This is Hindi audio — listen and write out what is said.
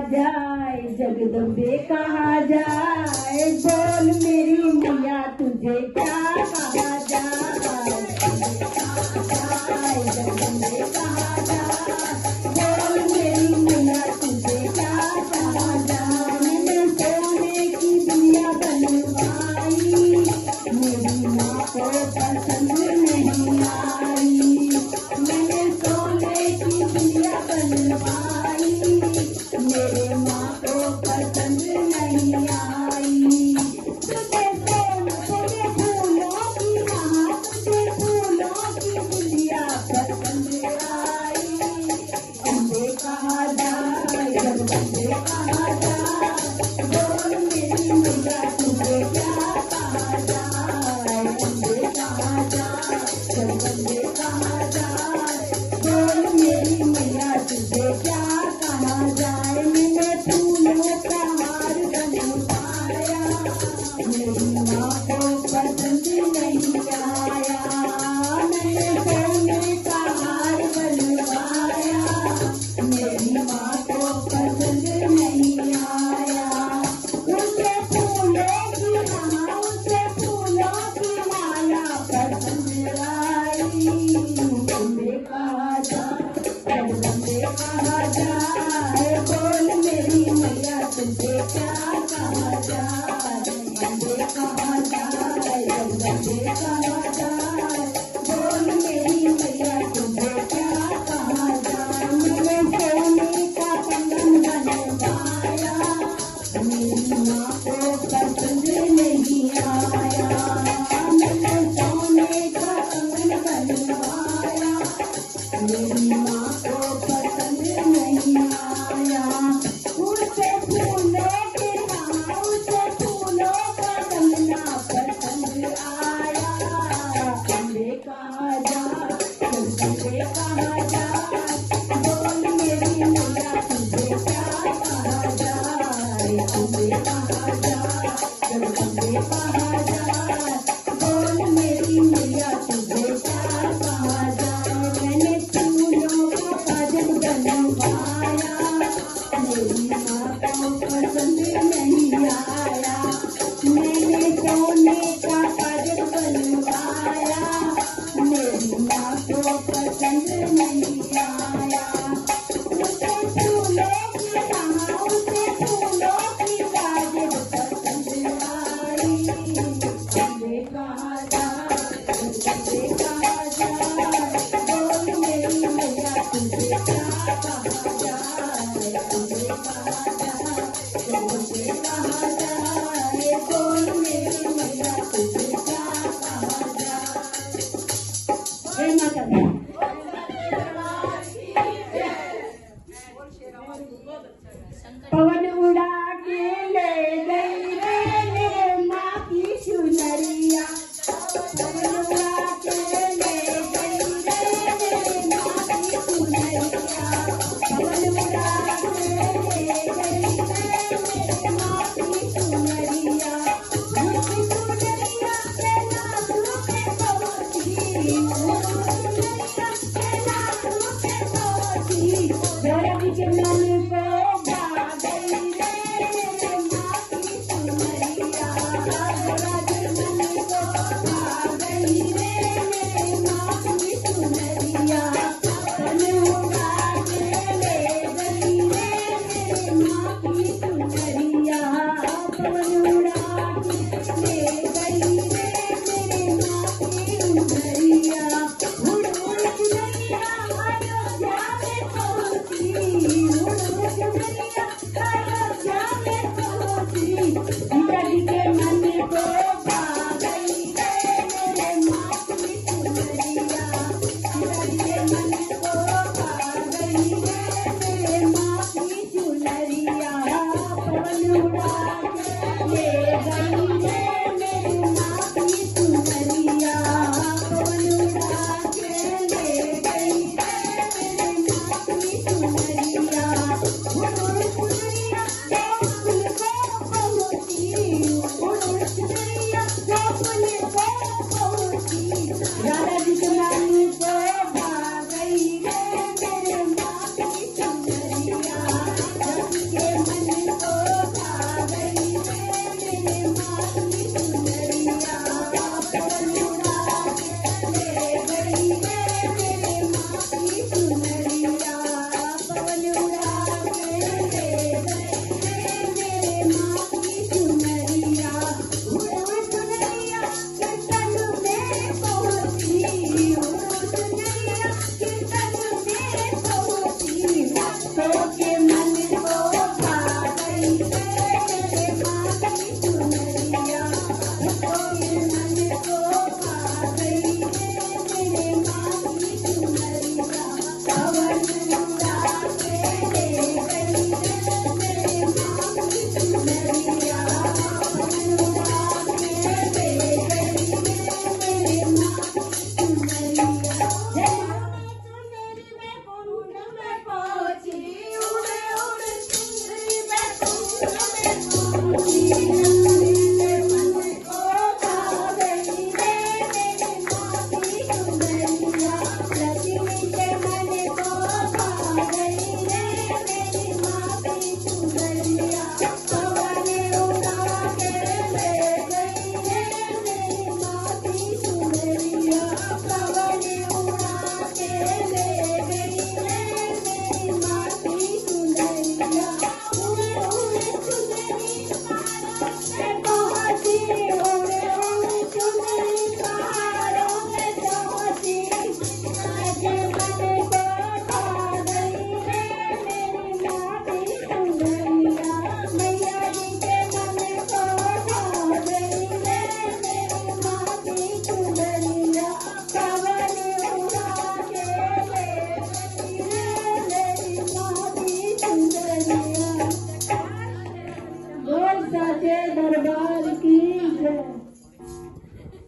जाए, जगदम्बे कहा जाए, बोल मेरी मैया तुझे क्या कहा जाए, जगदम्बे कहा जाए, बोल मेरी मैया तुझे क्या कहा जाए। मैंने सोने की दुनिया बनवाई, मेरी माँ को पसंद नहीं आई, मैंने सोने की दुनिया बनवाई, मेरे माँ को पसंद नहीं आई। तुझे फूलों की माँ, तुझे फूलों की दुनिया पसंद आई। अम्बे कहा जाए, जगदम्बे कहा जाए, बोल मेरी मैया तुझे क्या कहा जाए। अम्बे कहा जाए, जगदम्बे कहा जाए, बोल मेरी मैया तुझे क्या कहा जाए। मैंने फूलों का हार बनवाया, मेरी माँ को पसंद नहीं आया, मैंने सोने का हार बनवाया, मेरी माँ को पसंद नहीं आया। उसे फूलों की माला, उसे फूलों की माला पसंद आई। अम्बे कहा जाए, जगदम्बे कहा जाए, बोल मेरी मैया तुझे क्या कहा जाए। अम्बे कहा जाए, जगदम्बे कहा जाए, बोल मेरी मैया तुझे क्या कहा जाए। मैंने सोने का कंगन बनवाया, मेरी माँ को पसंद नहीं आया, मैंने सोने का कंगन बनवाया, मेरी माँ को पसंद नहीं आया। उसे फूलों के माँ, उसे फूलों का गमला पसंद आया। अम्बे कहा जाए, जगदम्बे कहा जाए, बोल मेरी मैया तुझे क्या कहा जाए। अम्बे कहा जाए, जगदम्बे कहा जाए, बोल मेरी मैया तुझे क्या कहा जाए। मैंने फूलों का काजल बनवाया, मेरी माँ को पसंद नहीं आया, मैंने सोने का काजल बनवाया, मेरी माँ को पसंद नहीं आया। उसे फूलों की माँ, उसे फूलों की काजल पसंद आई। अम्बे कहा जाए, जगदम्बे कहा जाए, बोल मेरी मैया तुझे क्या कहा जाए। अम्बे कहा जाए, जगदम्बे कहा जाए, बोल मेरी मैया तुझे क्या कहा जाए। जय माता दी। पवन उड़ा के ले गई रे मेरे माँ की चुनरिया, पवन उड़ा के ले गई रे मेरे माँ की चुनरिया, पवन उड़ा के ले गई रे मेरे माँ की चुनरिया, उसकी चुनरिया के नाथों पे पहुँची, चुनरिया के नाथों पे पहुँची, गौरव के मन को भा गई रे मेरे माँ की चुनरिया। बोल साचे दरबार